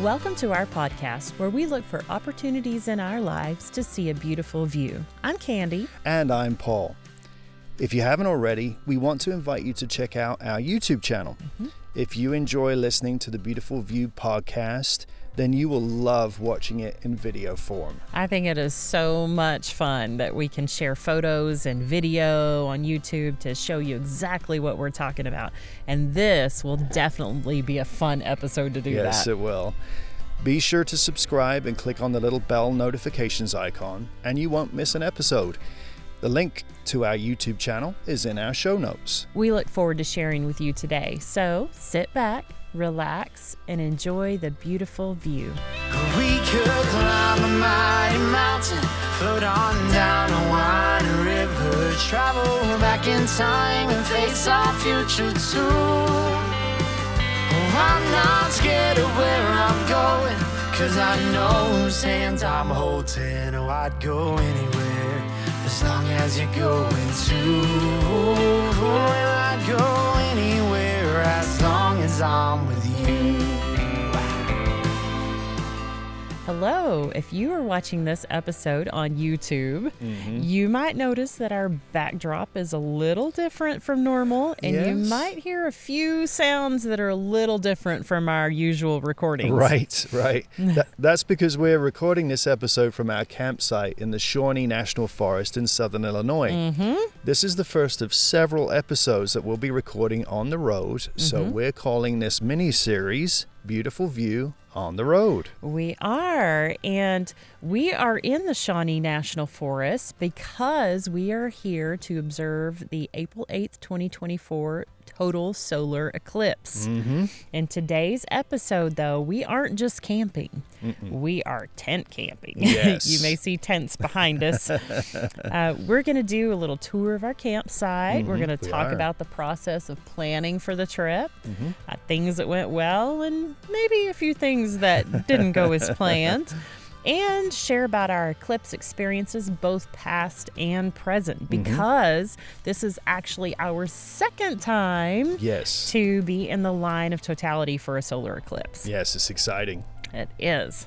Welcome to our podcast where we look for opportunities in our lives to see a beautiful view. I'm Candy. And I'm Paul. If you haven't already, we want to invite you to check out our YouTube channel. If you enjoy listening to the Beautiful View podcast, then you will love watching it in video form. I think it is so much fun that we can share photos and video on YouTube to show you exactly what we're talking about. And this will definitely be a fun episode to do that. Yes, it will. Be sure to subscribe and click on the little bell notifications icon, and you won't miss an episode. The link to our YouTube channel is in our show notes. We look forward to sharing with you today. So sit back, relax, and enjoy the beautiful view. We could climb a mighty mountain, float on down a winding river, travel back in time and face our future too. Oh, I'm not scared of where I'm going, 'cause I know whose hands I'm holding. Oh, I'd go anywhere as long as you're going to. Well, I'd go anywhere as long as I'm with you. Hello. If you are watching this episode on YouTube, you might notice that our backdrop is a little different from normal, and you might hear a few sounds that are a little different from our usual recordings. Right. That's because we're recording this episode from our campsite in the Shawnee National Forest in southern Illinois. This is the first of several episodes that we'll be recording on the road, so we're calling this mini-series Beautiful View on the Road. We are, and we are in the Shawnee National Forest because we are here to observe the April 8th, 2024 total solar eclipse. In today's episode, though, we aren't just camping. We are tent camping. Yes. You may see tents behind us. We're going to do a little tour of our campsite. We're going to talk about the process of planning for the trip, things that went well, and maybe a few things that didn't go as planned. And share about our eclipse experiences, both past and present, because this is actually our second time to be in the line of totality for a solar eclipse. Yes, it's exciting. It is.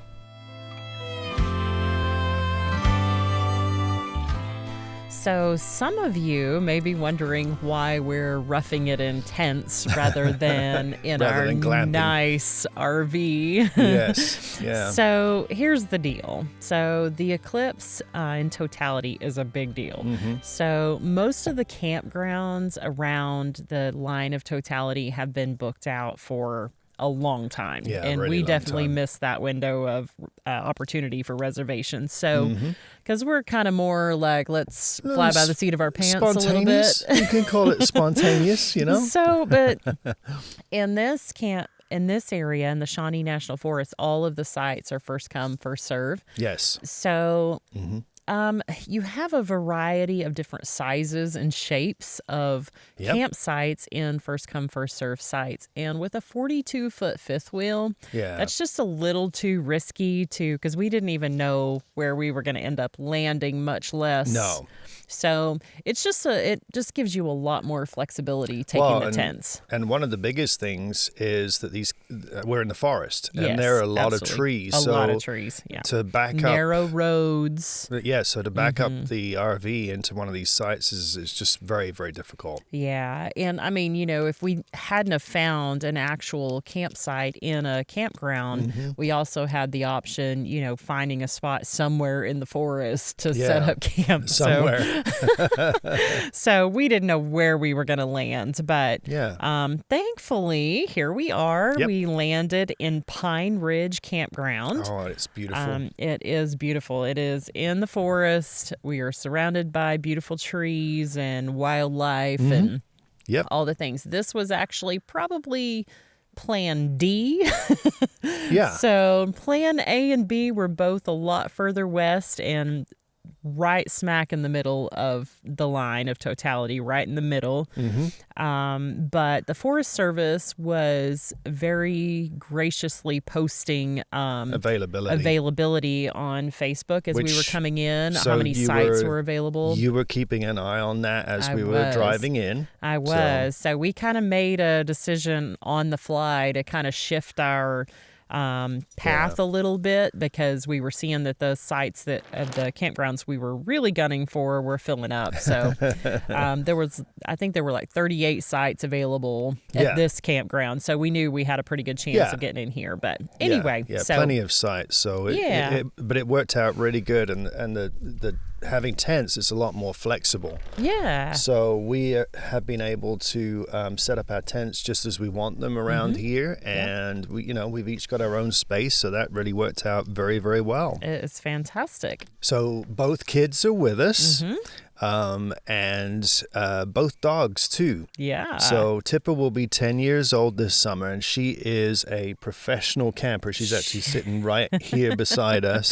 So some of you may be wondering why we're roughing it in tents rather than in our nice RV. Yes, yeah. So here's the deal. So the eclipse in totality is a big deal. So most of the campgrounds around the line of totality have been booked out for a long time. And we definitely missed that window of opportunity for reservations. So, because we're kind of more like, let's fly by the seat of our pants a little bit. You can call it spontaneous, you know? So, but in this area, in the Shawnee National Forest, all of the sites are first come, first serve. Yes. So you have a variety of different sizes and shapes of campsites in first come, first serve sites. And with a 42-foot fifth wheel, that's just a little too risky because we didn't even know where we were going to end up landing, much less. No. So it's just it just gives you a lot more flexibility taking the tents. And one of the biggest things is that we're in the forest, and there are a lot of trees. A lot of trees, yeah. To back up narrow roads. Yeah, so to back up the RV into one of these sites is just very, very difficult. Yeah, and I mean, if we hadn't have found an actual campsite in a campground, we also had the option, finding a spot somewhere in the forest to set up camp. Somewhere. So we didn't know where we were going to land, but thankfully, here we are. We landed in Pine Ridge Campground. Oh, it's beautiful. It is beautiful. It is in the forest. We are surrounded by beautiful trees and wildlife and all the things. This was actually probably Plan D. So Plan A and B were both a lot further west and right smack in the middle of the line of totality, right in the middle. But the Forest Service was very graciously posting availability on Facebook as we were coming in, how many sites were available. You were keeping an eye on that as we were driving in. I was. So we kind of made a decision on the fly to kind of shift our path a little bit, because we were seeing that the sites that of the campgrounds we were really gunning for were filling up. So I think there were like 38 sites available at this campground. So we knew we had a pretty good chance of getting in here. But anyway, so plenty of sites. So but it worked out really good, and the having tents is a lot more flexible. Yeah. So we have been able to set up our tents just as we want them around here, and we've each got our own space, so that really worked out very, very well. It's fantastic. So both kids are with us. And both dogs too. Yeah. So Tipper will be 10 years old this summer, and she is a professional camper. She's actually sitting right here beside us.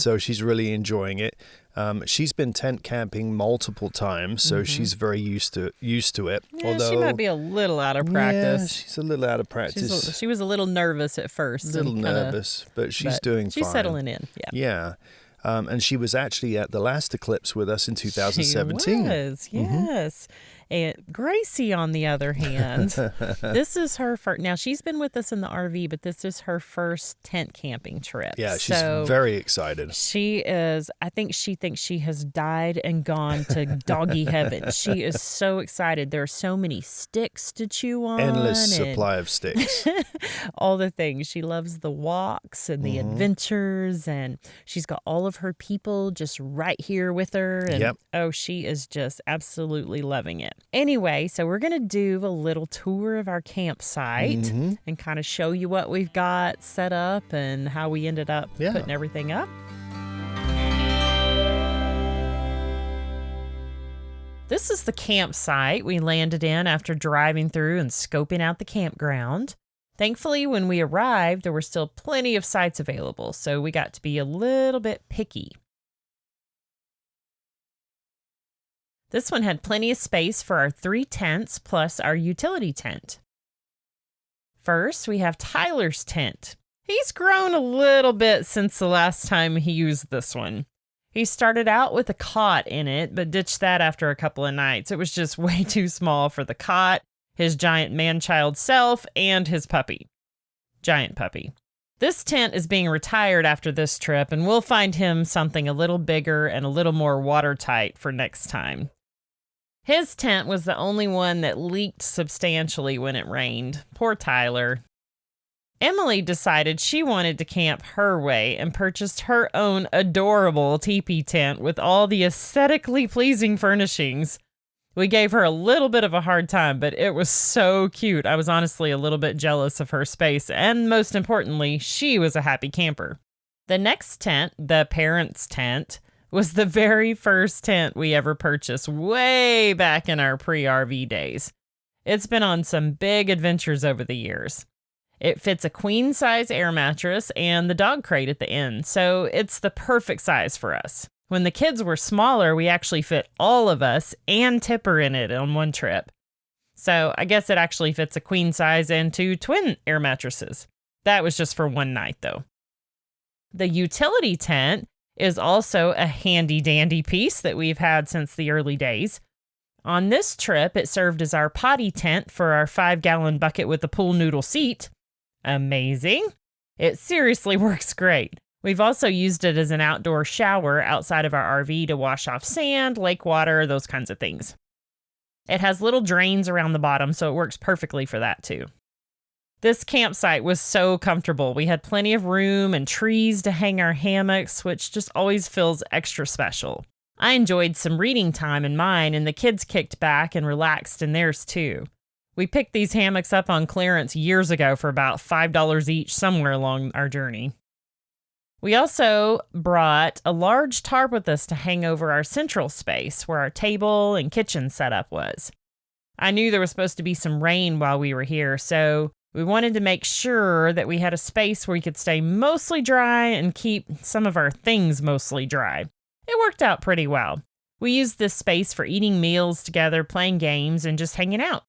So she's really enjoying it. She's been tent camping multiple times, so she's very used to it. Yeah, although she might be a little out of practice. Yeah, she's a little out of practice. She was a little nervous at first. A little nervous, but she's doing fine. She's settling in. Yeah. And she was actually at the last eclipse with us in 2017. She was, yes. And Gracie, on the other hand, this is her first. Now, she's been with us in the RV, but this is her first tent camping trip. Yeah, she's very excited. She is. I think she thinks she has died and gone to doggy heaven. She is so excited. There are so many sticks to chew on. Endless supply of sticks. All the things. She loves the walks and the adventures, and she's got all of her people just right here with her. And she is just absolutely loving it. Anyway, so we're going to do a little tour of our campsite and kind of show you what we've got set up and how we ended up putting everything up. This is the campsite we landed in after driving through and scoping out the campground. Thankfully, when we arrived, there were still plenty of sites available, so we got to be a little bit picky. This one had plenty of space for our 3 tents plus our utility tent. First, we have Tyler's tent. He's grown a little bit since the last time he used this one. He started out with a cot in it, but ditched that after a couple of nights. It was just way too small for the cot, his giant man-child self, and his puppy. Giant puppy. This tent is being retired after this trip, and we'll find him something a little bigger and a little more watertight for next time. His tent was the only one that leaked substantially when it rained. Poor Tyler. Emily decided she wanted to camp her way and purchased her own adorable teepee tent with all the aesthetically pleasing furnishings. We gave her a little bit of a hard time, but it was so cute. I was honestly a little bit jealous of her space, and most importantly, she was a happy camper. The next tent, the parents' tent, was the very first tent we ever purchased way back in our pre-RV days. It's been on some big adventures over the years. It fits a queen-size air mattress and the dog crate at the end, so it's the perfect size for us. When the kids were smaller, we actually fit all of us and Tipper in it on one trip. So I guess it actually fits a queen-size and 2 twin air mattresses. That was just for one night, though. The utility tent is also a handy-dandy piece that we've had since the early days. On this trip, it served as our potty tent for our 5-gallon bucket with a pool noodle seat. Amazing. It seriously works great. We've also used it as an outdoor shower outside of our RV to wash off sand, lake water, those kinds of things. It has little drains around the bottom, so it works perfectly for that too. This campsite was so comfortable. We had plenty of room and trees to hang our hammocks, which just always feels extra special. I enjoyed some reading time in mine, and the kids kicked back and relaxed in theirs too. We picked these hammocks up on clearance years ago for about $5 each somewhere along our journey. We also brought a large tarp with us to hang over our central space where our table and kitchen setup was. I knew there was supposed to be some rain while we were here, so we wanted to make sure that we had a space where we could stay mostly dry and keep some of our things mostly dry. It worked out pretty well. We used this space for eating meals together, playing games, and just hanging out.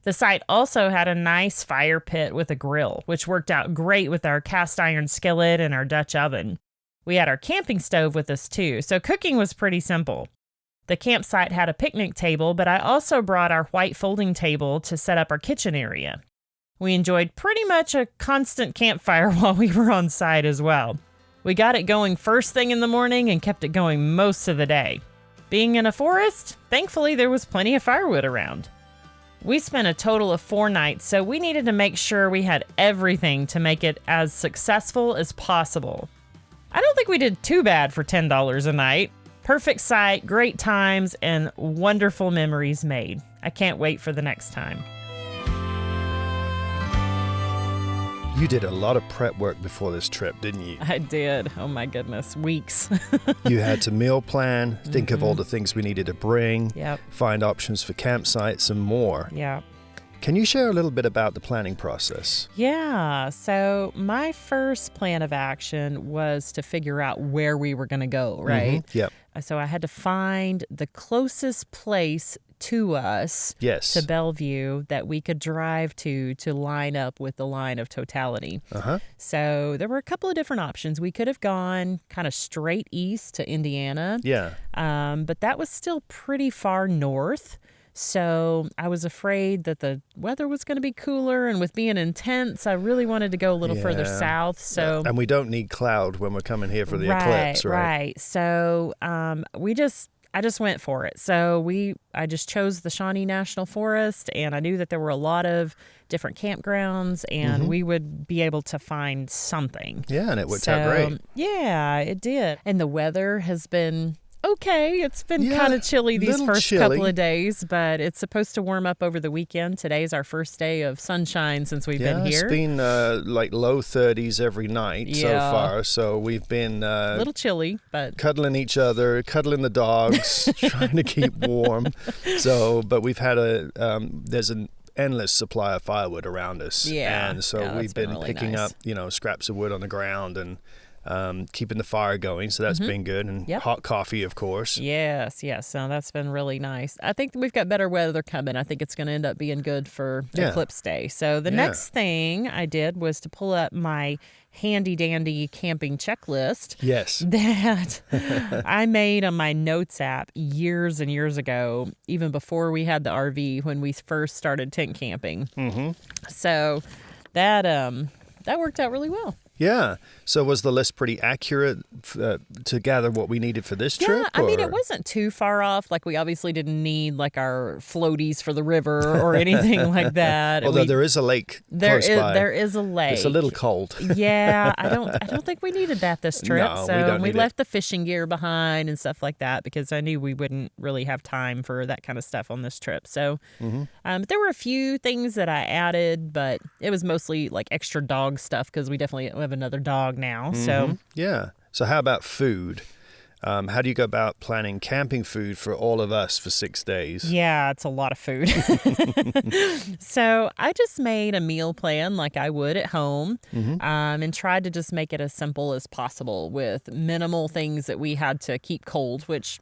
The site also had a nice fire pit with a grill, which worked out great with our cast iron skillet and our Dutch oven. We had our camping stove with us too, so cooking was pretty simple. The campsite had a picnic table, but I also brought our white folding table to set up our kitchen area. We enjoyed pretty much a constant campfire while we were on site as well. We got it going first thing in the morning and kept it going most of the day. Being in a forest, thankfully there was plenty of firewood around. We spent a total of 4 nights, so we needed to make sure we had everything to make it as successful as possible. I don't think we did too bad for $10 a night. Perfect site, great times, and wonderful memories made. I can't wait for the next time. You did a lot of prep work before this trip, didn't you? I did. Oh my goodness, weeks. You had to meal plan, think of all the things we needed to bring, find options for campsites and more. Yeah. Can you share a little bit about the planning process? Yeah. So my first plan of action was to figure out where we were going to go, right? Yep. So I had to find the closest place to us, to Bellevue, that we could drive to line up with the line of totality. So there were a couple of different options. We could have gone kind of straight east to Indiana. But that was still pretty far north. So I was afraid that the weather was going to be cooler, and with being intense, I really wanted to go a little further south. So and we don't need cloud when we're coming here for the eclipse, right? Right. So I just went for it. So I just chose the Shawnee National Forest, and I knew that there were a lot of different campgrounds, and we would be able to find something. Yeah, and it worked out great. Yeah, it did. And the weather has been okay. It's been kind of chilly these first couple of days, but it's supposed to warm up over the weekend. Today's our first day of sunshine since we've been here. It's been like low 30s every night so far. So we've been a little chilly, but cuddling each other, cuddling the dogs, trying to keep warm. But we've had there's an endless supply of firewood around us. And so we've been really picking up, scraps of wood on the ground and keeping the fire going, so that's been good, and hot coffee, of course. Yes. So that's been really nice. I think we've got better weather coming. I think it's going to end up being good for Eclipse Day. So the next thing I did was to pull up my handy-dandy camping checklist. Yes. That I made on my notes app years and years ago, even before we had the RV, when we first started tent camping. So that worked out really well. Yeah. So was the list pretty accurate to gather what we needed for this trip? Yeah, I mean, it wasn't too far off. Like, we obviously didn't need, like, our floaties for the river or anything like that. Although there is a lake close by. There is a lake. It's a little cold. Yeah, I don't think we needed that this trip. No, so we left the fishing gear behind and stuff like that because I knew we wouldn't really have time for that kind of stuff on this trip. So there were a few things that I added, but it was mostly, like, extra dog stuff because we definitely have another dog now. So So how about food? How do you go about planning camping food for all of us for 6 days? Yeah, it's a lot of food. So I just made a meal plan like I would at home, and tried to just make it as simple as possible with minimal things that we had to keep cold, which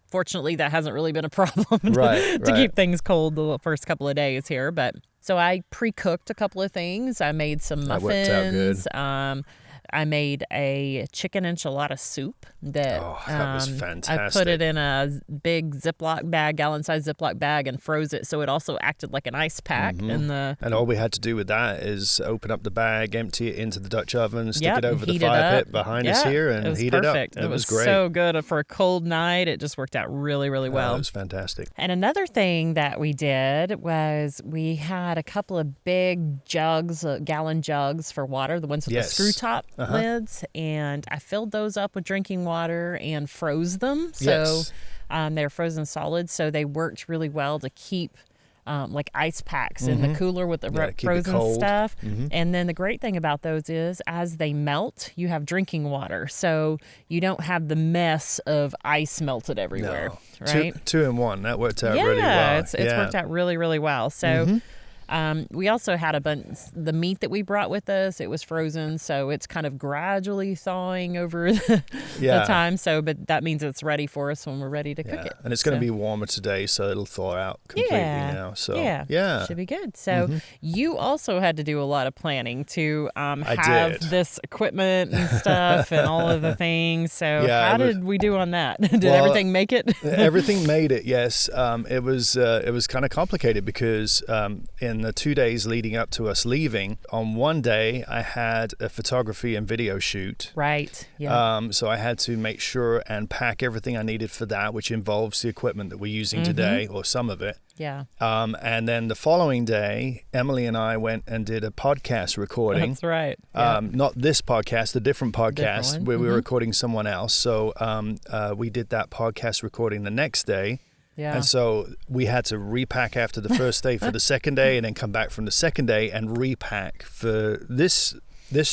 fortunately that hasn't really been a problem to keep things cold the first couple of days here. But so I pre-cooked a couple of things. I made some muffins. That worked out good. I made a chicken enchilada soup that was fantastic. I put it in a big gallon-sized Ziploc bag, and froze it so it also acted like an ice pack. And all we had to do with that is open up the bag, empty it into the Dutch oven, stick it over the fire pit behind us here, and heat it up. It was great. So good for a cold night. It just worked out really, really well. It was fantastic. And another thing that we did was we had a couple of big jugs, gallon jugs for water, the ones with the screw top lids, and I filled those up with drinking water and froze them. So they're frozen solid, so they worked really well to keep like ice packs in the cooler with the frozen stuff. And then the great thing about those is as they melt, you have drinking water. So you don't have the mess of ice melted everywhere. No. Right? Two in one. That worked out really well. It's worked out really, really well. So we also had the meat that we brought with us. It was frozen, so it's kind of gradually thawing over the time. So, but that means it's ready for us when we're ready to cook it. And it's going to be warmer today, so it'll thaw out completely now. So should be good. So you also had to do a lot of planning to have this equipment and stuff and all of the things. So how did we do on that? Did everything make it? Everything made it. Yes. It was kind of complicated because in in the 2 days leading up to us leaving, on one day I had a photography and video shoot. Right. Yeah. So I had to make sure and pack everything I needed for that, which involves the equipment that we're using today, or some of it. Yeah. And then the following day, Emily and I went and did a podcast recording. That's right. Yeah. Not this podcast, a different podcast where we were recording someone else. So we did that podcast recording the next day. Yeah. And so we had to repack after the first day for the second day, and then come back from the second day and repack for this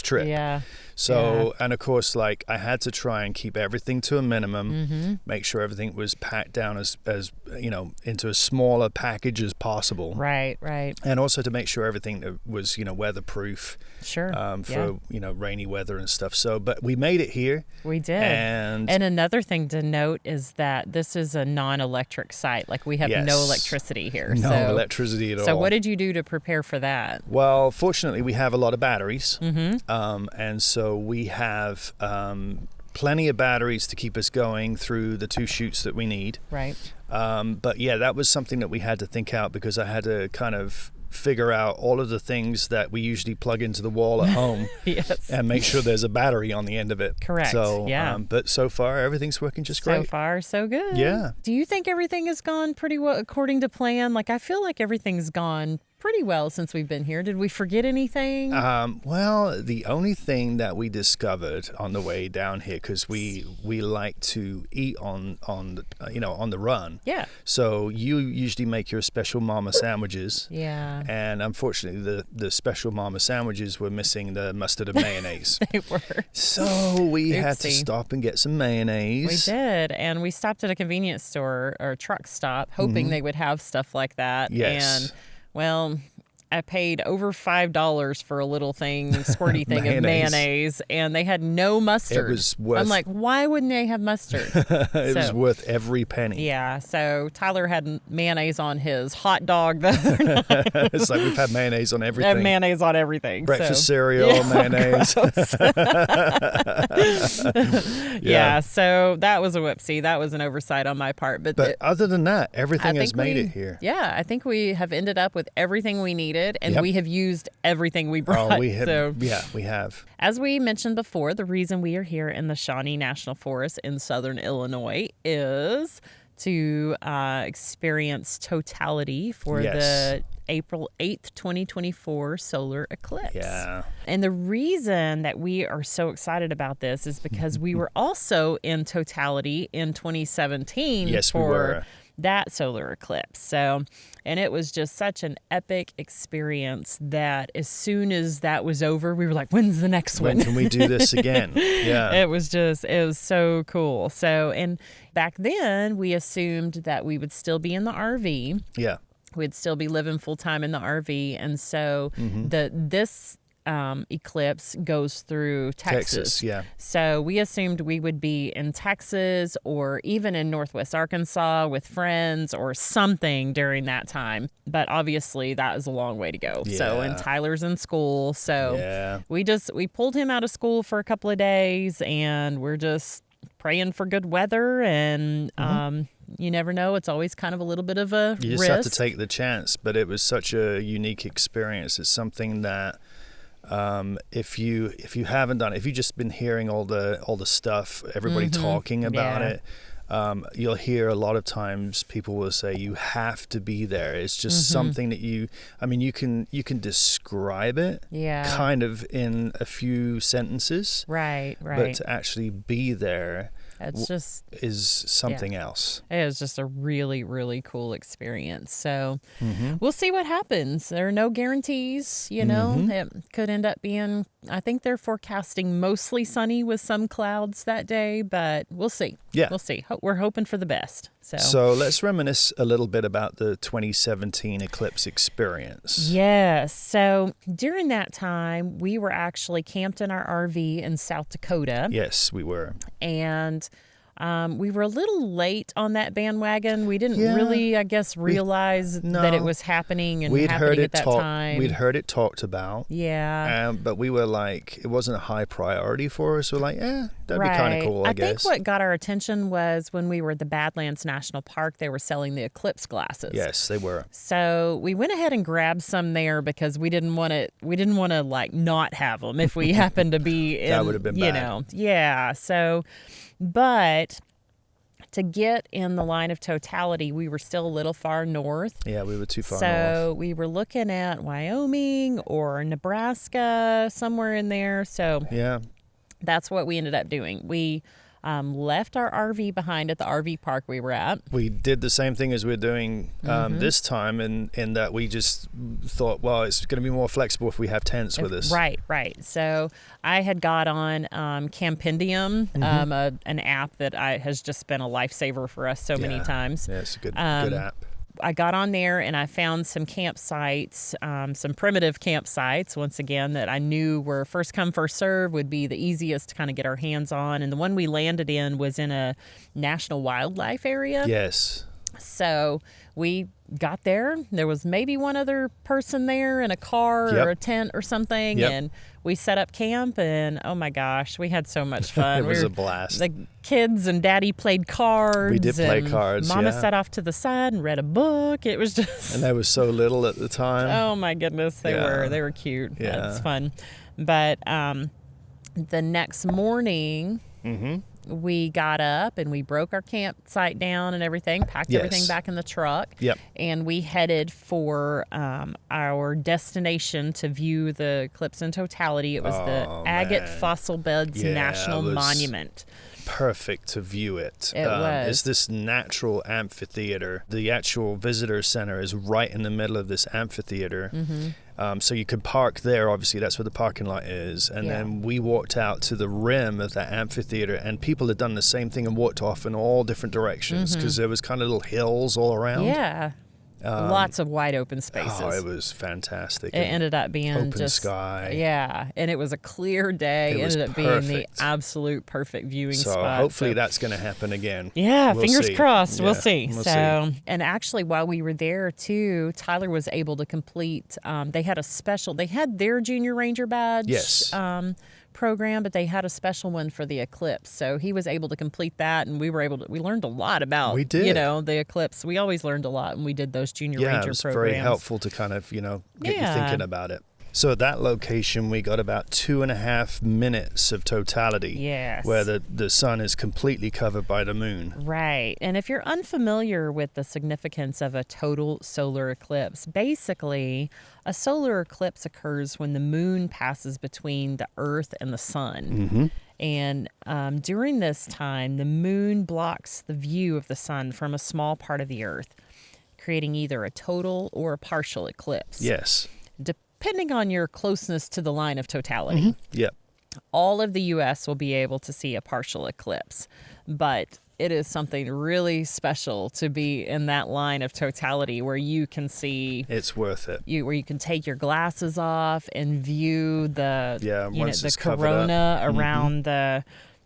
trip. Yeah. So, and of course, like, I had to try and keep everything to a minimum, make sure everything was packed down as into as small a package as possible. Right. And also to make sure everything was, weatherproof. Sure. For, rainy weather and stuff. So, but we made it here. We did. And another thing to note is that this is a non-electric site. Like, we have no electricity here. No electricity at all. So what did you do to prepare for that? Well, fortunately, we have a lot of batteries. And so we have plenty of batteries to keep us going through the 2 shoots that we need. Right. But yeah, that was something that we had to think out, because I had to kind of figure out all of the things that we usually plug into the wall at home. Yes. And make sure there's a battery on the end of it. Correct. So, yeah. But so far, everything's working just great. So far, so good. Yeah. Do you think everything has gone pretty well according to plan? Like, I feel like everything's gone pretty well since we've been here. Did we forget anything? Well, the only thing that we discovered on the way down here, because we like to eat on the run. Yeah. So you usually make your special mama sandwiches. Yeah. And unfortunately, the special mama sandwiches were missing the mustard and mayonnaise. They were. So we had to stop and get some mayonnaise. We did, and we stopped at a convenience store or truck stop, hoping they would have stuff like that. Yes. And well, I paid over $5 for a little thing, squirty thing of mayonnaise, and they had no mustard. It was worth. I'm like, why wouldn't they have mustard? It was worth every penny. Yeah. So Tyler had mayonnaise on his hot dog the other night. It's like we've had mayonnaise on everything. Had mayonnaise on everything. Breakfast cereal, mayonnaise. Yeah. So that was a whoopsie. That was an oversight on my part. But other than that, everything has made it here. Yeah. I think we have ended up with everything we needed. And we have used everything we brought. Oh, we have. As we mentioned before, the reason we are here in the Shawnee National Forest in southern Illinois is to experience totality for the April 8th, 2024 solar eclipse. Yeah. And the reason that we are so excited about this is because we were also in totality in 2017 Yes, we were. That solar eclipse. So, and it was just such an epic experience that as soon as that was over, we were like, when's the next one? When can we do this again? Yeah. It was so cool. So, and back then we assumed that we would still be in the RV. Yeah. We'd still be living full time in the RV. And so this eclipse goes through Texas. Yeah. So we assumed we would be in Texas or even in Northwest Arkansas with friends or something during that time. But obviously that is a long way to go. Yeah. So, and Tyler's in school. So we pulled him out of school for a couple of days, and we're just praying for good weather. And you never know. It's always kind of a little bit of a risk. You just have to take the chance. But it was such a unique experience. It's something that if you haven't done it, if you've just been hearing all the stuff, everybody talking about it, you'll hear a lot of times people will say you have to be there. It's just something that you can describe it kind of in a few sentences. Right. But to actually be there is something else. It was just a really, really cool experience. So we'll see what happens. There are no guarantees, It could end up being, I think they're forecasting mostly sunny with some clouds that day, but we'll see. Yeah. We'll see. We're hoping for the best. So let's reminisce a little bit about the 2017 Eclipse Experience. Yes. So during that time, we were actually camped in our RV in South Dakota. Yes, we were. And We were a little late on that bandwagon. We didn't really, I guess, realize that it was happening and happening at that time. We'd heard it talked about. Yeah. But we were like, it wasn't a high priority for us. We're like, that'd be kind of cool, I guess. I think what got our attention was when we were at the Badlands National Park, they were selling the Eclipse glasses. Yes, they were. So we went ahead and grabbed some there because we didn't want to like not have them if we happened to be in, that would have been bad. Yeah. So, but to get in the line of totality, we were still a little far north. Yeah, we were too far north. So we were looking at Wyoming or Nebraska, somewhere in there. So yeah, that's what we ended up doing. We left our RV behind at the RV park we were at. We did the same thing as we're doing this time, in that we just thought, well, it's going to be more flexible if we have tents with us. Right. So I had got on Campendium, an app that has just been a lifesaver for us so many times. Yeah, it's a good app. I got on there and I found some campsites, some primitive campsites, once again, that I knew were first come, first serve, would be the easiest to kind of get our hands on. And the one we landed in was in a national wildlife area. Yes. So we got there. There was maybe one other person there in a car or a tent or something. And we set up camp, and oh my gosh, we had so much fun. It was a blast. The kids and Daddy played cards. We did play cards. Mama sat off to the side and read a book. It was just. And they were so little at the time. Oh my goodness, they were cute. Yeah, that's fun. But the next morning. We got up and we broke our campsite down and everything, packed everything back in the truck. And we headed for our destination to view the eclipse in totality. It was the Agate Fossil Beds National Monument. Perfect to view it. It was. It's this natural amphitheater. The actual visitor center is right in the middle of this amphitheater. So you could park there. Obviously, that's where the parking lot is. And then we walked out to the rim of that amphitheater, and people had done the same thing and walked off in all different directions because there was kind of little hills all around. Yeah. Lots of wide open spaces. Oh, it was fantastic. It ended up being open sky. Yeah, and it was a clear day. It ended up being the absolute perfect viewing spot. So hopefully that's going to happen again. Yeah, we'll fingers see. crossed. Yeah, we'll see. We'll see. And actually, while we were there too, Tyler was able to complete. They had their Junior Ranger badge. Yes. Program, but they had a special one for the eclipse, so he was able to complete that, and we learned a lot about the eclipse. We always learned a lot when we did those Junior Ranger programs. Yeah, it was very helpful to kind of get you thinking about it. So at that location, we got about 2.5 minutes of totality. Yes. Where the sun is completely covered by the moon. Right. And if you're unfamiliar with the significance of a total solar eclipse, basically a solar eclipse occurs when the moon passes between the Earth and the sun. And during this time, the moon blocks the view of the sun from a small part of the Earth, creating either a total or a partial eclipse. Yes. Depending on your closeness to the line of totality. Yep. All of the U.S. will be able to see a partial eclipse, but it is something really special to be in that line of totality where you can see. It's worth it. Where you can take your glasses off and view the the corona around the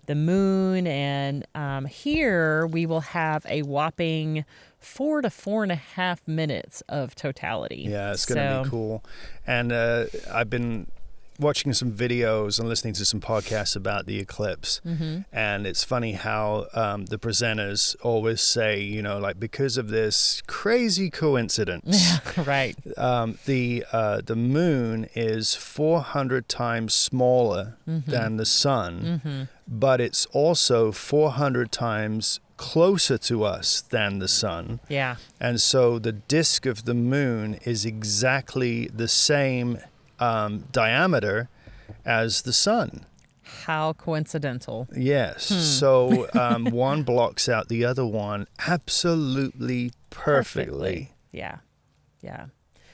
moon, and here we will have a whopping 4 to 4.5 minutes of totality. Yeah, it's going to be cool. And I've been watching some videos and listening to some podcasts about the eclipse. And it's funny how the presenters always say, because of this crazy coincidence. Right. The moon is 400 times smaller than the sun, but it's also 400 times closer to us than the sun. Yeah. And so the disk of the moon is exactly the same diameter as the sun. How coincidental. Yes. So one blocks out the other one absolutely perfectly. Yeah.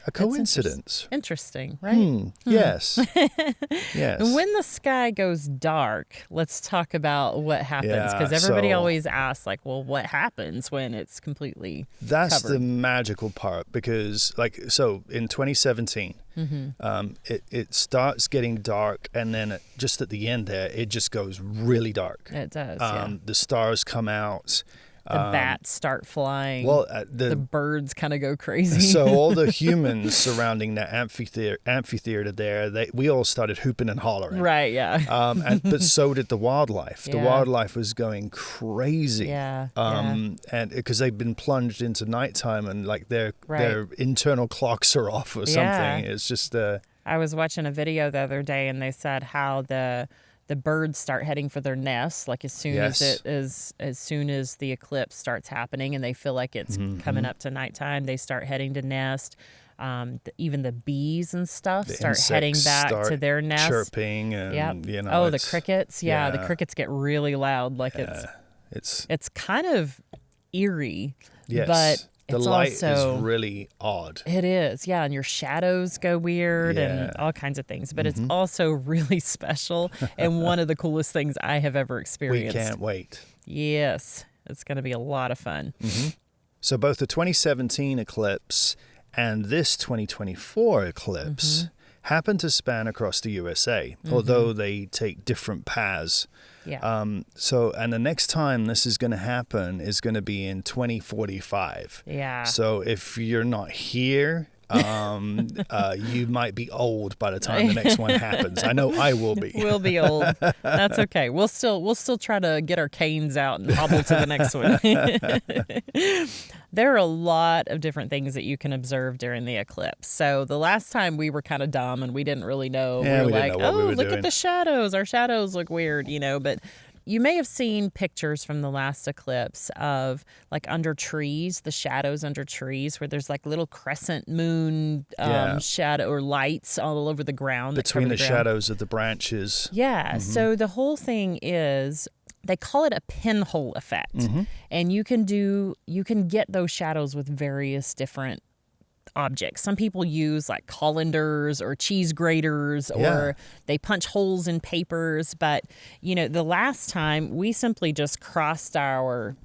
A coincidence. Interesting, right? Yes. Yes. When the sky goes dark, let's talk about what happens, because everybody always asks, like, well, what happens when it's completely That's covered? the magical part, because, so in 2017, it starts getting dark, and then just at the end there, it just goes really dark. It does, The stars come out. The bats start flying. Well, the birds kind of go crazy. So all the humans surrounding that amphitheater there, we all started hooping and hollering. Right, yeah. But so did the wildlife. The wildlife was going crazy. Yeah. And because they've been plunged into nighttime, and like their internal clocks are off or something. It's just. I was watching a video the other day, and they said how the birds start heading for their nests, like as soon as the eclipse starts happening, and they feel like it's coming up to nighttime, they start heading to nest. Even the bees and stuff start heading back to their nest, chirping, and the crickets. The crickets get really loud. Like it's kind of eerie, but the it's light also, is really odd. It is, and your shadows go weird and all kinds of things. But it's also really special and one of the coolest things I have ever experienced. We can't wait. Yes, it's going to be a lot of fun. So both the 2017 eclipse and this 2024 eclipse happen to span across the USA, although they take different paths. Yeah. And the next time this is going to happen is going to be in 2045. Yeah. So if you're not here, you might be old by the time the next one happens. I know I will be. We'll be old. That's okay. We'll still try to get our canes out and hobble to the next one. There are a lot of different things that you can observe during the eclipse. So the last time we were kind of dumb and we didn't really know. Yeah, we were didn't know what we were look doing. at the shadows. Our shadows look weird, but you may have seen pictures from the last eclipse of like under trees, the shadows under trees, where there's like little crescent moon shadow or lights all over the ground. Between the shadows of the branches. Yeah. So the whole thing is, they call it a pinhole effect. And you can get those shadows with various different objects. Some people use like colanders or cheese graters, or they punch holes in papers. But, the last time we simply just crossed our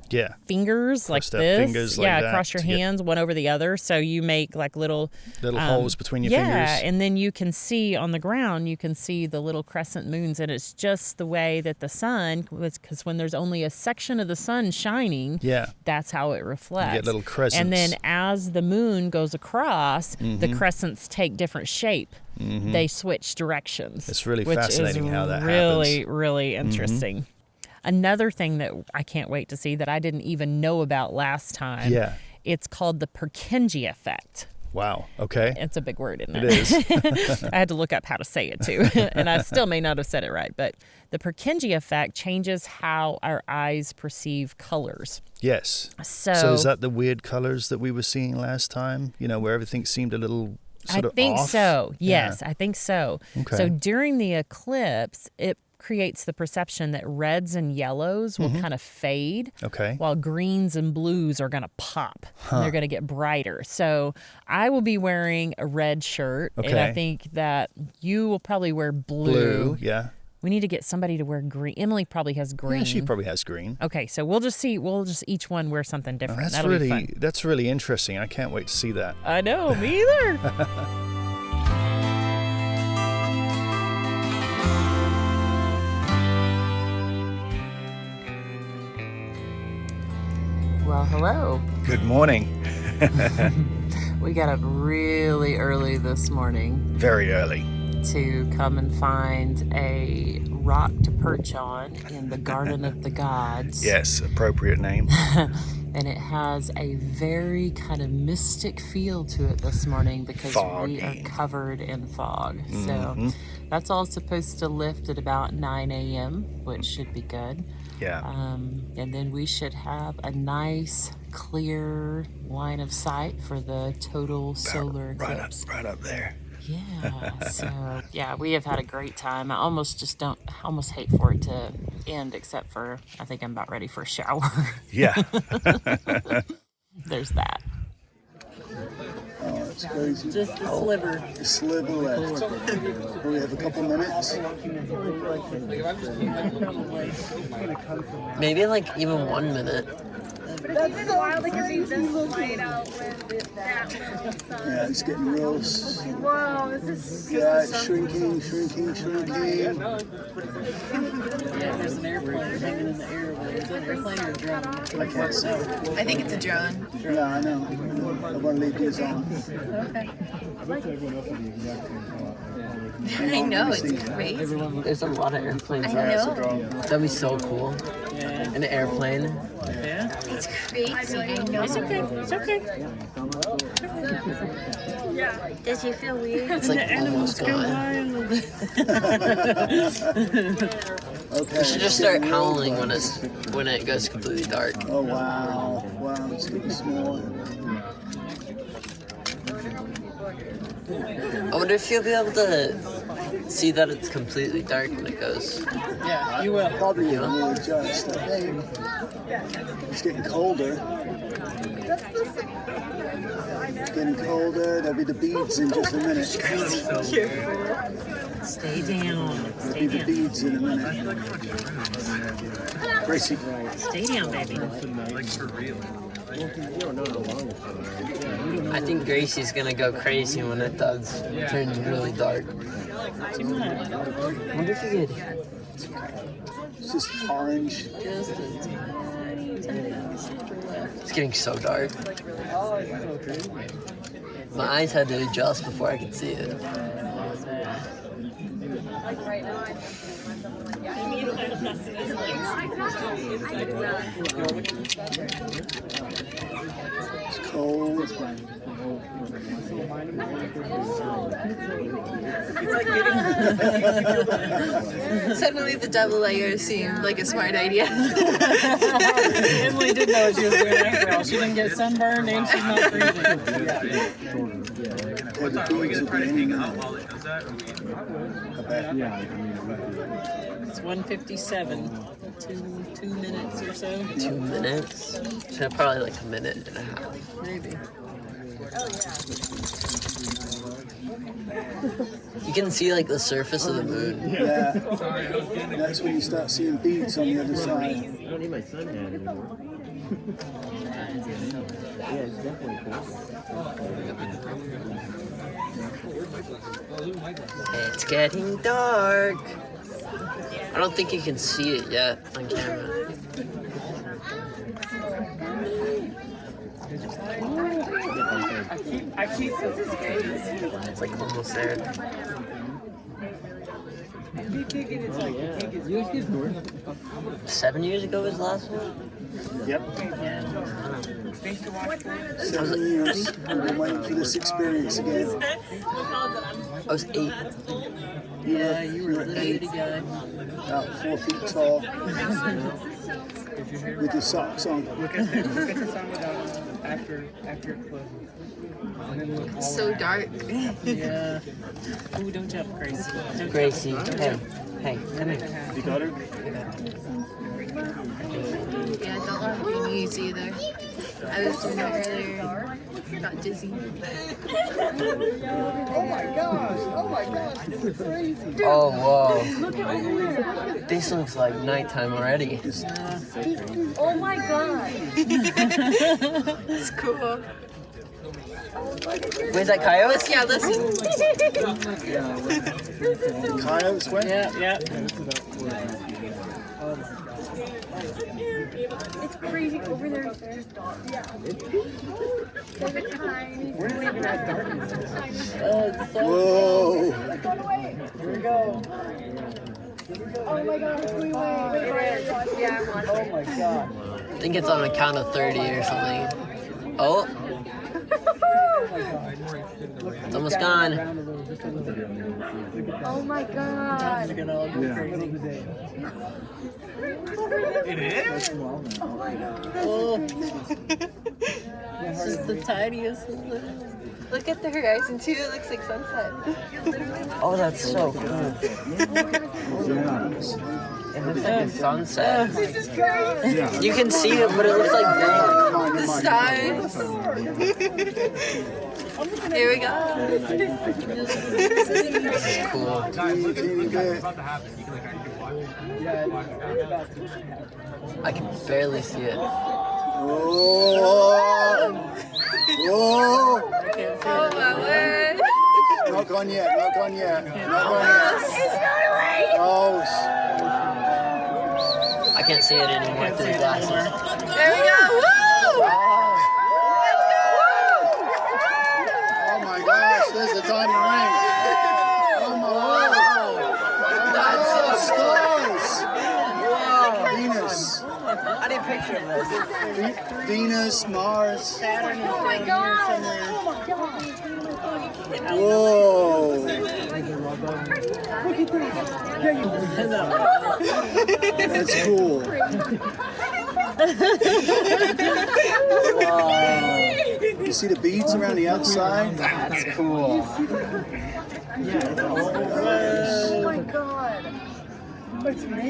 fingers like this. Fingers like that. Across your hands, one over the other. So you make like little holes between your fingers. Yeah, and then you can see on the ground, you can see the little crescent moons. And it's just the way that the sun, because when there's only a section of the sun shining, that's how it reflects. You get little crescents. And then as the moon goes across, the crescents take different shape. They switch directions. It's really fascinating how that really, happens. really interesting. Another thing that I can't wait to see that I didn't even know about last time, it's called the Purkinje effect. Wow. Okay. It's a big word, isn't it? It is. I had to look up how to say it too, and I still may not have said it right. But the Purkinje effect changes how our eyes perceive colors. Yes. So is that the weird colors that we were seeing last time? Where everything seemed a little sort of off? I think so. Yes, I think so. Okay. So during the eclipse, it creates the perception that reds and yellows will kind of fade, while greens and blues are going to pop. And they're going to get brighter. So I will be wearing a red shirt, and I think that you will probably wear blue. Yeah. We need to get somebody to wear green. Emily probably has green. Yeah, she probably has green. Okay, so we'll just each one wear something different. That'll be fun. That's really interesting. I can't wait to see that. I know, me either. Well, hello. Good morning. We got up really early this morning. Very early. To come and find a rock to perch on in the Garden of the Gods. Yes, appropriate name. And it has a very kind of mystic feel to it this morning because we are covered in fog. So that's all supposed to lift at about 9 a.m., which should be good. Yeah. And then we should have a nice, clear line of sight for the total solar eclipse. Right up there. Yeah. So, we have had a great time. I almost hate for it to end, except for I think I'm about ready for a shower. Yeah. There's that. It's crazy. Just a sliver. A sliver left. We have a couple minutes. Maybe like even 1 minute. That's so wild because you just light out with that. Yeah, it's getting real. Whoa, this is Yeah, it's shrinking. Yeah, there's an airplane hanging in the air. Is that an airplane or a drone? I can't see. I think it's a drone. Yeah, I know. I want to leave these on. Okay. I know, it's crazy. There's a lot of airplanes. I there. know. That'd be so cool. Yeah. An airplane. Yeah. It's crazy. I know. It's okay. It's okay. Does you feel weird? It's like almost gone. Okay. You should just start howling when it goes completely dark. Oh, wow. Wow, it's getting small. I wonder if you'll be able to see that it's completely dark when it goes. Yeah, you will. Probably will adjust, I think. It's getting colder. It's getting colder. There'll be the beads in just a minute. Stay down. There'll be the beads in a minute. Gracie. Stay down, baby. I think Gracie's gonna go crazy when it does turn really dark. I wonder if you could. It's just orange. It's getting so dark. My eyes had to adjust before I could see it. It's cold. Suddenly the double layer seemed like a smart idea. Emily didn't know what she was doing after all. She didn't get sunburned and she's not freezing. Or the beads will be in a minute. It's 1:57. 2 minutes or so. 2 minutes? So probably like a minute and a half. Maybe. You can see like the surface of the moon. Yeah. That's when you start seeing beads on the other side. I don't need my sun hat anymore. Yeah, it's definitely cool. It's getting dark. I don't think you can see it yet on camera. It's like almost there. 7 years ago was the last one? Yep. 7 years. We've been waiting for this experience again. I was 8. Yeah, you were a little bitty guy. About 4 feet tall. With your socks on. Look at the sun without after closing. And then look all So dark. Yeah. Ooh, don't jump, Gracie. Don't Gracie, jump. hey, come here. You got her? Yeah, don't let me knees either. I was doing that earlier. Got dizzy. Oh my gosh! Oh my gosh! This is crazy. Oh, whoa. This looks like nighttime already. Oh my god. It's cool. Where's that coyote? Yeah, listen. Coyotes went? Yeah. It's crazy over there. There's dogs. Yeah. There's a tiny. We're not even at darkness. Whoa! Here we go. Oh my god, it's way away. Yeah, I'm on. Oh my god. I think it's on a count of 30 or something. Oh, it's almost gone. Oh my god. It's gonna all go crazy. It is? Oh my god. Oh. This is the tiniest little. Look at the horizon too. It looks like sunset. Oh, that's so cool. It looks like a sunset. This is crazy. You can see it, but it looks like day. the stars. Here we go. This is cool. I can barely see it. Whoa! Whoa! Oh my word. Not gone yet, not gone yet. Not gone yet. Oh, I can't see it anymore through the glasses. There we go. Woo! oh my gosh, there's the diamond ring. Oh my word. That's stars. Venus. I need a picture of this. Venus, Mars. Saturn is Oh my down here god! somewhere. Whoa. That's cool. Wow. You see the beads around the outside? That's cool. Oh my god!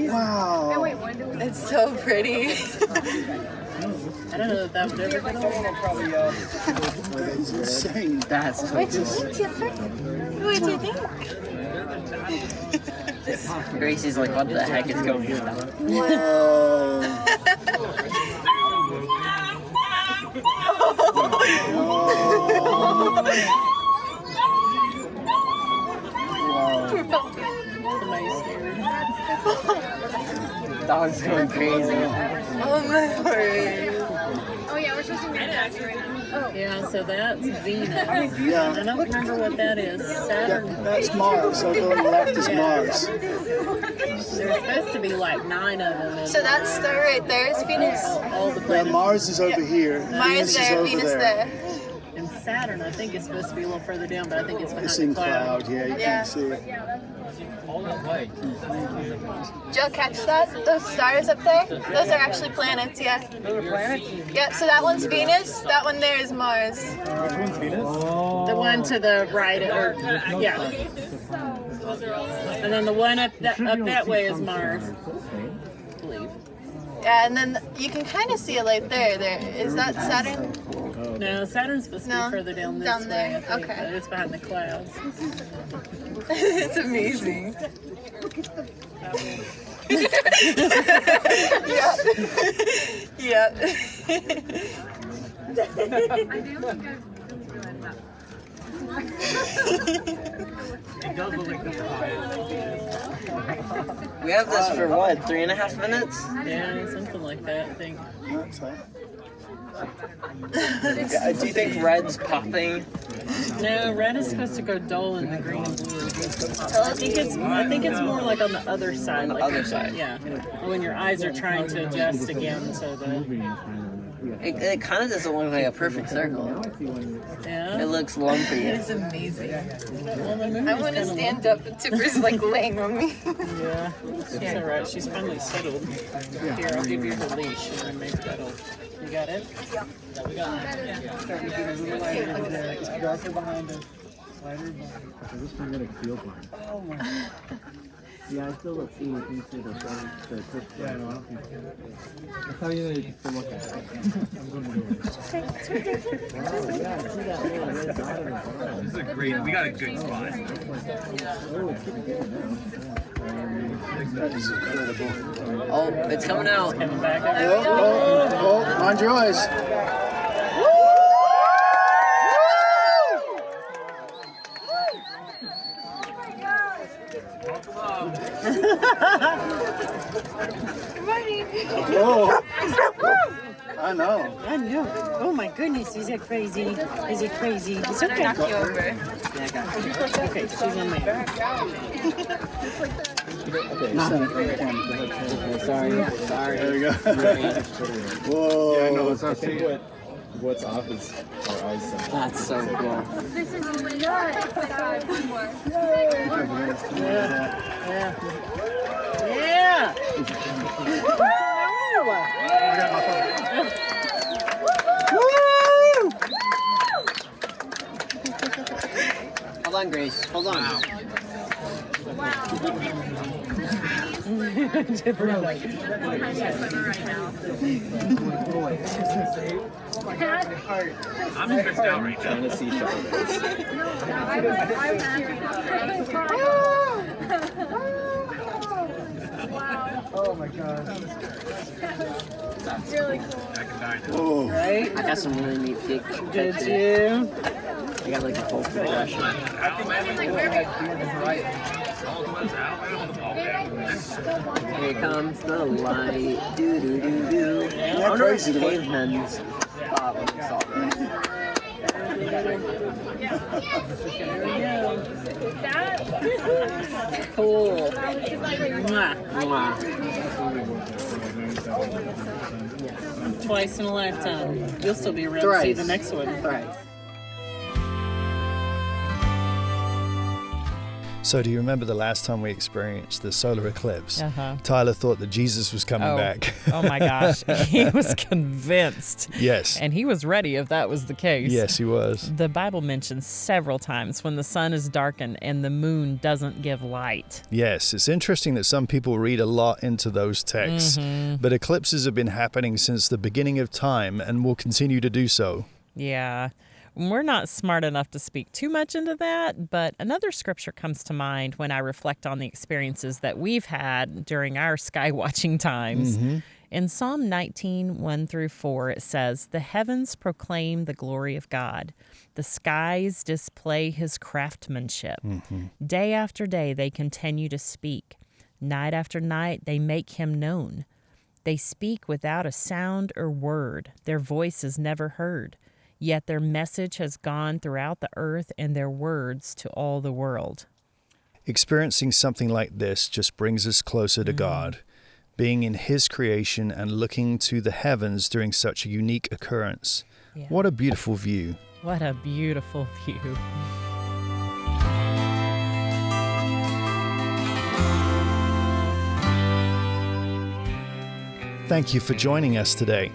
Wow. Wait, when do we? It's so pretty. I don't know if that would ever get old. It's insane. That's cool. What do you think? Gracie's like, what the heck is going on? Whoa. Dog's going crazy. Oh my word. Oh yeah, we're supposed to meet that right now. Oh. Yeah, so that's Venus. Yeah. I don't remember what that is. Saturn. That's Mars. Over on the left is Mars. There's supposed to be like 9 of them. So that star right there is Venus. All the Yeah, planets. Mars is over here. Mars Venus is there, over Venus there. there. And Saturn, I think, is supposed to be a little further down, but I think it's behind It's the in cloud. cloud, yeah, you Yeah. can see it. Joe, catch that? Those stars up there? Those are actually planets, yeah. Those are planets? Yeah, so that one's Venus, that one there is Mars. Which one's Venus? The one to the right, or yeah. And then the one up that way is Mars. I believe. Yeah, and then you can kind of see it right there. Is that Saturn? No, Saturn's supposed to No, be further down this down way. there, I think, okay. but it's behind the clouds. It's amazing. Yeah. We have this for what, 3.5 minutes? Yeah, something like that, I think. That's right. Do you think red's popping? No, red is supposed to go dull and the green and blue. I think it's more like on the other side. On the like, other side. Yeah. When your eyes are trying to adjust again, so the It kind of doesn't look like a perfect circle. yeah. It looks lumpy. It's amazing. Well, the moon I is want to kinda- stand up, and Tipper's like laying on me. Yeah, it's all right. She's finally settled. Here, I'll give you her leash, and then maybe that'll. You got it? Starting to get a little lighter there. It's darker behind us. Lighter behind us. This is what it feels like. Oh my. Yeah, I still don't see anything to the tip. Yeah, I know. That's how you know to look at it. I'm going to do it. Wow, yeah, I see that little red dot in the bottom. This is a great, we got a good spot. Oh, it's getting good now. That is incredible. Oh, it's coming out. Coming back up. Oh, mind your eyes. Whoa. I know. I know. Oh my goodness, is it crazy? Is it crazy? It's okay. Knock you over. Okay, she's in there. Sorry. There we go. Whoa. Yeah, no, it's I not think seeing. what's off is our eyesight. That's so cool. This is really good. One more. Yeah. Hold on, Grace. Hold on. Wow. Different. I'm stressed out right now. Trying to see Oh my god. That's really Oh. cool. Right? I got some really neat pictures. Did you? I got like a whole progression. Here comes the light. Do do do do. I wonder if cavemen's thought when they saw this. Cool. Mwah. Mwah. Twice in a lifetime. You'll still be around to see the next one. Thrice. So do you remember the last time we experienced the solar eclipse? Uh-huh. Tyler thought that Jesus was coming back. Oh my gosh. He was convinced. Yes. And he was ready if that was the case. Yes, he was. The Bible mentions several times when the sun is darkened and the moon doesn't give light. Yes, it's interesting that some people read a lot into those texts, but eclipses have been happening since the beginning of time and will continue to do so. Yeah. We're not smart enough to speak too much into that, but another scripture comes to mind when I reflect on the experiences that we've had during our sky watching times. In Psalm 19, 1-4, it says, "The heavens proclaim the glory of God. The skies display his craftsmanship. Day after day they continue to speak. Night after night they make him known. They speak without a sound or word. Their voice is never heard. Yet their message has gone throughout the earth and their words to all the world." Experiencing something like this just brings us closer to God. Being in his creation and looking to the heavens during such a unique occurrence. Yeah. What a beautiful view. What a beautiful view. Thank you for joining us today.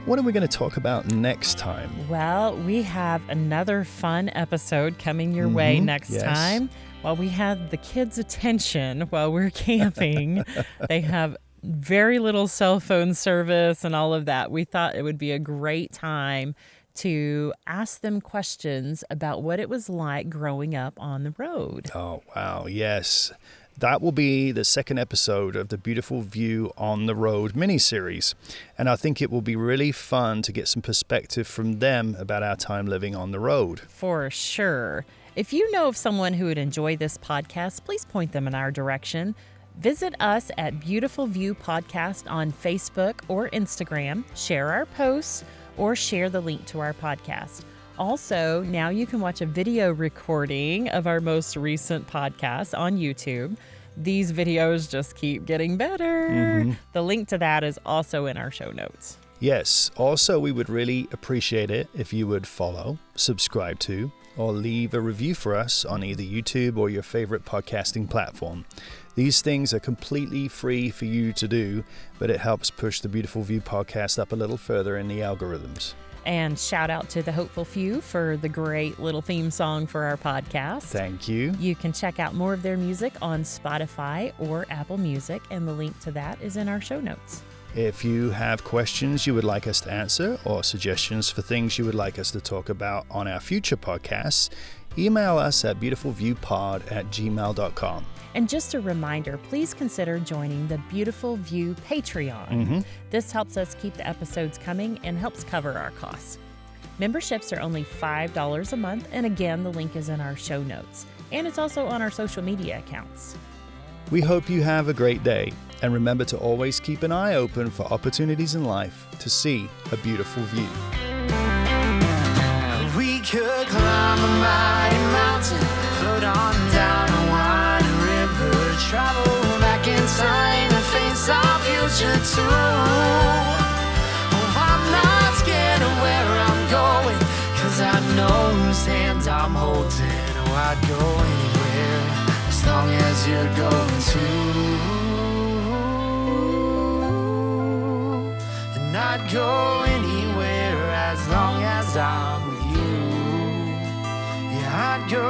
What are we going to talk about next time? Well, we have another fun episode coming your way next time. While we have the kids' attention while we're camping, they have very little cell phone service and all of that. We thought it would be a great time to ask them questions about what it was like growing up on the road. Oh, wow. Yes. That will be the second episode of the Beautiful View on the Road miniseries. And I think it will be really fun to get some perspective from them about our time living on the road. For sure. If you know of someone who would enjoy this podcast, please point them in our direction. Visit us at Beautiful View Podcast on Facebook or Instagram, share our posts, or share the link to our podcast. Also, now you can watch a video recording of our most recent podcast on YouTube. These videos just keep getting better. The link to that is also in our show notes. Yes. Also, we would really appreciate it if you would follow, subscribe to, or leave a review for us on either YouTube or your favorite podcasting platform. These things are completely free for you to do, but it helps push the Beautiful View podcast up a little further in the algorithms. And shout out to the Hopeful Few for the great little theme song for our podcast. Thank you. You can check out more of their music on Spotify or Apple Music, and the link to that is in our show notes. If you have questions you would like us to answer or suggestions for things you would like us to talk about on our future podcasts, email us at beautifulviewpod@gmail.com. And just a reminder, please consider joining the Beautiful View Patreon. This helps us keep the episodes coming and helps cover our costs. Memberships are only $5 a month, and again, the link is in our show notes. And it's also on our social media accounts. We hope you have a great day, and remember to always keep an eye open for opportunities in life to see a beautiful view. We could climb a mighty mountain, float on down a winding river, travel back in time and face our future too. Oh, I'm not scared of where I'm going, 'cause I know whose hands I'm holding. Oh, I'd go anywhere as long as you're going too. And I'd go anywhere as long as I'm with you. Yeah, I'd go